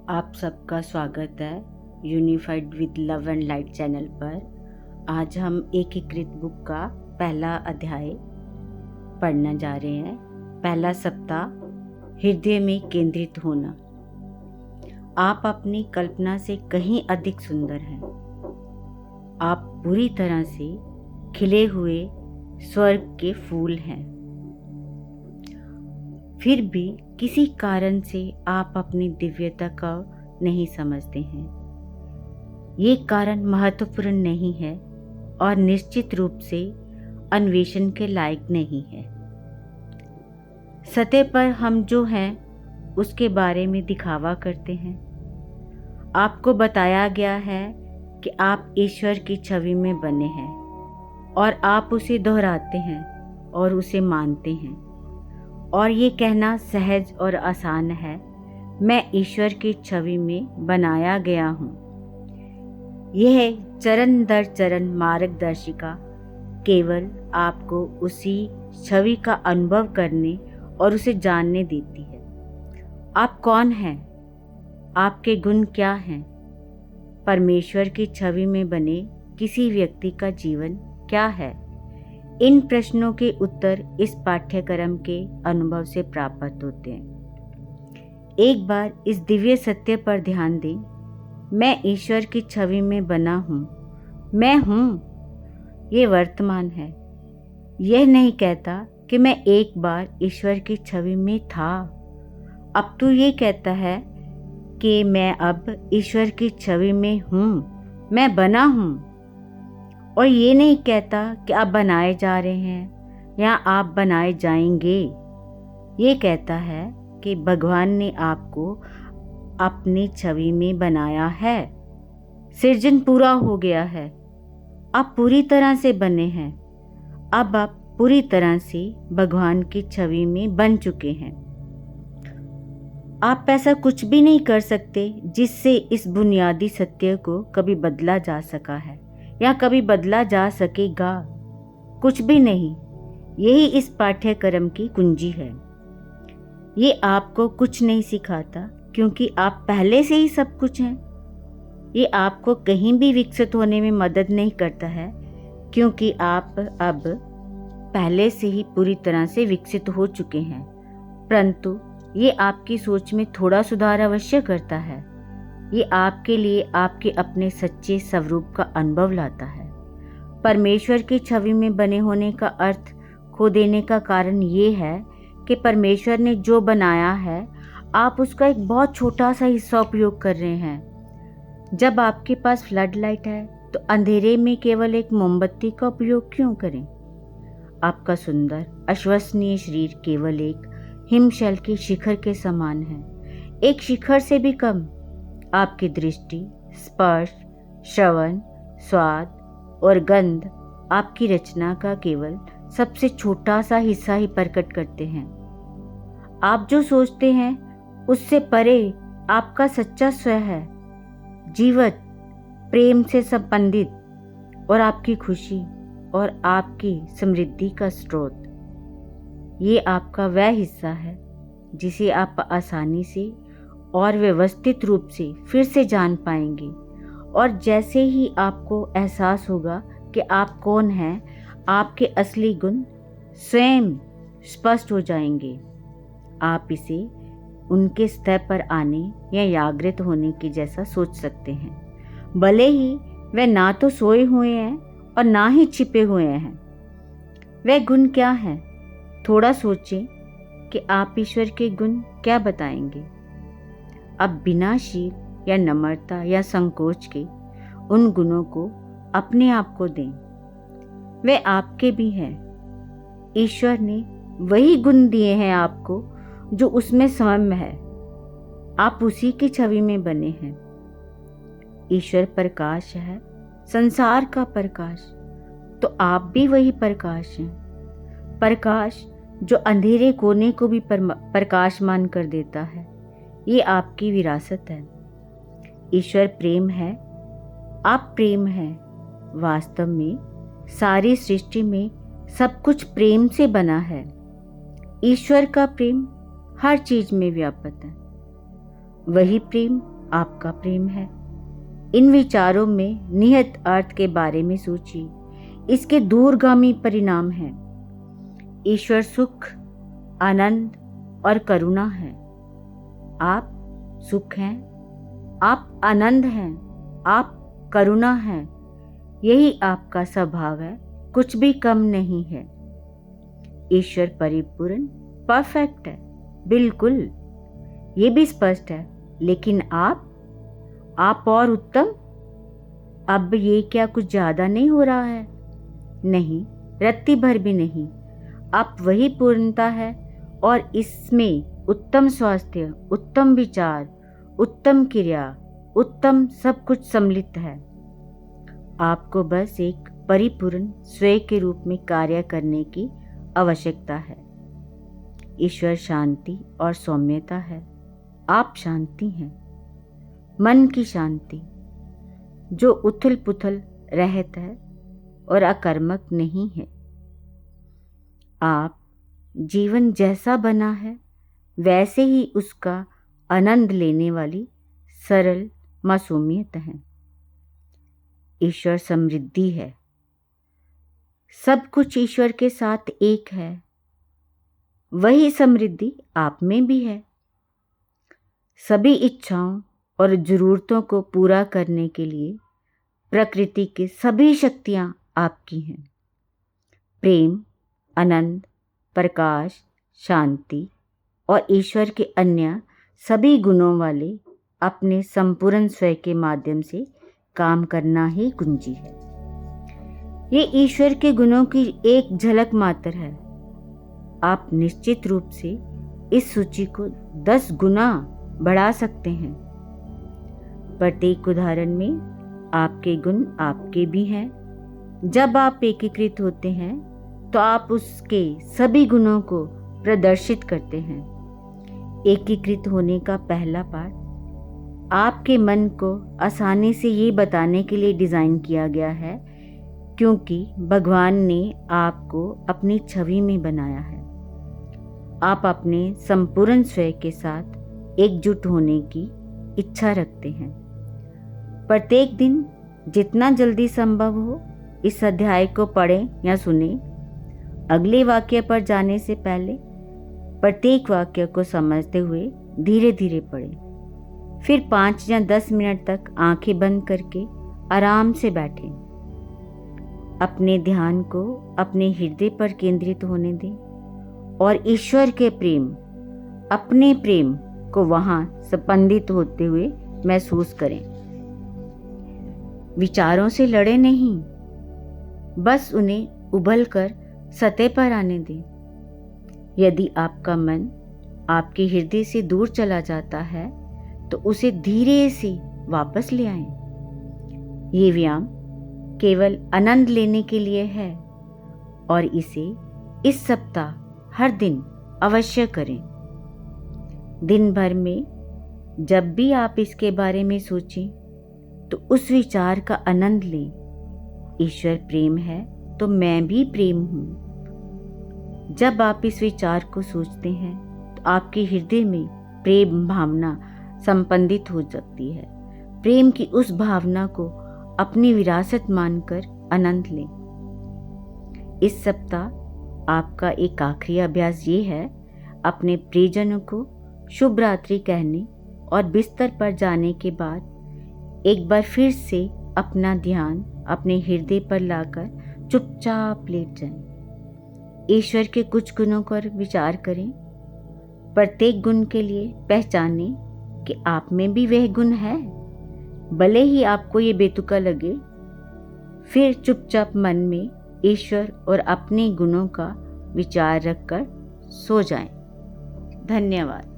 आप सबका स्वागत है unified with love and light channel पर। आज हम एकीकृत बुक का पहला अध्याय पढ़ने जा रहे हैं। पहला सप्ताह, हृदय में केंद्रित होना। आप अपनी कल्पना से कहीं अधिक सुंदर हैं। आप पूरी तरह से खिले हुए स्वर्ग के फूल हैं। फिर भी किसी कारण से आप अपनी दिव्यता को नहीं समझते हैं। ये कारण महत्वपूर्ण नहीं है और निश्चित रूप से अन्वेषण के लायक नहीं है। सतह पर हम जो हैं उसके बारे में दिखावा करते हैं। आपको बताया गया है कि आप ईश्वर की छवि में बने हैं और आप उसे दोहराते हैं और उसे मानते हैं। और ये कहना सहज और आसान है, मैं ईश्वर की छवि में बनाया गया हूँ। यह चरण दर चरण मार्गदर्शिका केवल आपको उसी छवि का अनुभव करने और उसे जानने देती है। आप कौन हैं? आपके गुण क्या हैं? परमेश्वर की छवि में बने किसी व्यक्ति का जीवन क्या है? इन प्रश्नों के उत्तर इस पाठ्यक्रम के अनुभव से प्राप्त होते हैं। एक बार इस दिव्य सत्य पर ध्यान दें, मैं ईश्वर की छवि में बना हूँ। मैं हूँ, ये वर्तमान है। यह नहीं कहता कि मैं एक बार ईश्वर की छवि में था। अब तो ये कहता है कि मैं अब ईश्वर की छवि में हूँ, मैं बना हूँ। और ये नहीं कहता कि आप बनाए जा रहे हैं या आप बनाए जाएंगे। ये कहता है कि भगवान ने आपको अपनी छवि में बनाया है। सृजन पूरा हो गया है। आप पूरी तरह से बने हैं। अब आप पूरी तरह से भगवान की छवि में बन चुके हैं। आप ऐसा कुछ भी नहीं कर सकते जिससे इस बुनियादी सत्य को कभी बदला जा सका है या कभी बदला जा सकेगा। कुछ भी नहीं। यही इस पाठ्यक्रम की कुंजी है। ये आपको कुछ नहीं सिखाता क्योंकि आप पहले से ही सब कुछ हैं। ये आपको कहीं भी विकसित होने में मदद नहीं करता है क्योंकि आप अब पहले से ही पूरी तरह से विकसित हो चुके हैं। परंतु ये आपकी सोच में थोड़ा सुधार अवश्य करता है। ये आपके लिए आपके अपने सच्चे स्वरूप का अनुभव लाता है। परमेश्वर की छवि में बने होने का अर्थ खो देने का कारण ये है कि परमेश्वर ने जो बनाया है आप उसका एक बहुत छोटा सा हिस्सा उपयोग कर रहे हैं। जब आपके पास फ्लड लाइट है तो अंधेरे में केवल एक मोमबत्ती का उपयोग क्यों करें? आपका सुंदर अविश्वसनीय शरीर केवल एक हिमशैल के शिखर के समान है, एक शिखर से भी कम। आपकी दृष्टि, स्पर्श, श्रवण, स्वाद और गंध आपकी रचना का केवल सबसे छोटा सा हिस्सा ही प्रकट करते हैं। आप जो सोचते हैं उससे परे आपका सच्चा स्व है, जीवत, प्रेम से संबंधित और आपकी खुशी और आपकी समृद्धि का स्रोत। ये आपका वह हिस्सा है जिसे आप आसानी से और व्यवस्थित रूप से फिर से जान पाएंगे। और जैसे ही आपको एहसास होगा कि आप कौन हैं, आपके असली गुण स्वयं स्पष्ट हो जाएंगे। आप इसे उनके स्तर पर आने या जागृत होने की जैसा सोच सकते हैं, भले ही वे ना तो सोए हुए हैं और ना ही छिपे हुए हैं। वह गुण क्या हैं? थोड़ा सोचें कि आप ईश्वर के गुण क्या बताएंगे। अब बिना शील या नम्रता या संकोच के उन गुणों को अपने आप को दें। वे आपके भी हैं। ईश्वर ने वही गुण दिए हैं आपको जो उसमें समन्वय है। आप उसी की छवि में बने हैं। ईश्वर प्रकाश है, संसार का प्रकाश, तो आप भी वही प्रकाश हैं। प्रकाश जो अंधेरे कोने को भी प्रकाशमान कर देता है। ये आपकी विरासत है। ईश्वर प्रेम है, आप प्रेम हैं। वास्तव में सारी सृष्टि में सब कुछ प्रेम से बना है। ईश्वर का प्रेम हर चीज में व्याप्त है। वही प्रेम आपका प्रेम है। इन विचारों में निहित अर्थ के बारे में सोचिए। इसके दूरगामी परिणाम हैं। ईश्वर सुख, आनंद और करुणा है। आप सुख हैं, आप आनंद हैं, आप करुणा हैं। यही आपका स्वभाव है, कुछ भी कम नहीं है। ईश्वर परिपूर्ण, परफेक्ट है, बिल्कुल, ये भी स्पष्ट है। लेकिन आप और उत्तम। अब ये क्या कुछ ज्यादा नहीं हो रहा है? नहीं, रत्ती भर भी नहीं। आप वही पूर्णता है और इसमें उत्तम स्वास्थ्य, उत्तम विचार, उत्तम क्रिया, उत्तम सब कुछ सम्मिलित है। आपको बस एक परिपूर्ण स्वयं के रूप में कार्य करने की आवश्यकता है। ईश्वर शांति और सौम्यता है। आप शांति हैं, मन की शांति, जो उथल पुथल रहता है और अकर्मक नहीं है। आप जीवन जैसा बना है वैसे ही उसका आनंद लेने वाली सरल मासूमियत है। ईश्वर समृद्धि है। सब कुछ ईश्वर के साथ एक है। वही समृद्धि आप में भी है। सभी इच्छाओं और जरूरतों को पूरा करने के लिए प्रकृति की सभी शक्तियां आपकी हैं। प्रेम, आनंद, प्रकाश, शांति और ईश्वर के अन्य सभी गुणों वाले अपने संपूर्ण स्वयं के माध्यम से काम करना ही कुंजी है। ये ईश्वर के गुणों की एक झलक मात्र है। आप निश्चित रूप से इस सूची को 10 गुना बढ़ा सकते हैं। प्रत्येक उदाहरण में आपके गुण आपके भी हैं। जब आप एकीकृत होते हैं तो आप उसके सभी गुणों को प्रदर्शित करते हैं। एकीकृत होने का पहला पाठ आपके मन को आसानी से ये बताने के लिए डिज़ाइन किया गया है, क्योंकि भगवान ने आपको अपनी छवि में बनाया है। आप अपने संपूर्ण स्वयं के साथ एकजुट होने की इच्छा रखते हैं। प्रत्येक दिन जितना जल्दी संभव हो इस अध्याय को पढ़ें या सुनें। अगले वाक्य पर जाने से पहले प्रत्येक वाक्य को समझते हुए धीरे धीरे पढ़ें। फिर 5 या 10 मिनट तक आंखें बंद करके आराम से बैठें। अपने ध्यान को अपने हृदय पर केंद्रित होने दें और ईश्वर के प्रेम, अपने प्रेम को वहां स्पंदित होते हुए महसूस करें। विचारों से लड़े नहीं, बस उन्हें उबल कर सतह पर आने दें। यदि आपका मन आपके हृदय से दूर चला जाता है तो उसे धीरे से वापस ले आएं। ये व्यायाम केवल आनंद लेने के लिए है और इसे इस सप्ताह हर दिन अवश्य करें। दिन भर में जब भी आप इसके बारे में सोचें तो उस विचार का आनंद लें। ईश्वर प्रेम है तो मैं भी प्रेम हूँ। जब आप इस विचार को सोचते हैं तो आपके हृदय में प्रेम भावना संपंदित हो सकती है। प्रेम की उस भावना को अपनी विरासत मानकर आनंद लें। इस सप्ताह आपका एक आखिरी अभ्यास ये है, अपने प्रियजनों को शुभ रात्रि कहने और बिस्तर पर जाने के बाद एक बार फिर से अपना ध्यान अपने हृदय पर लाकर चुपचाप लेट जाएं। ईश्वर के कुछ गुणों पर विचार करें। प्रत्येक गुण के लिए पहचानें कि आप में भी वह गुण है, भले ही आपको ये बेतुका लगे। फिर चुपचाप मन में ईश्वर और अपने गुणों का विचार रखकर सो जाएं। धन्यवाद।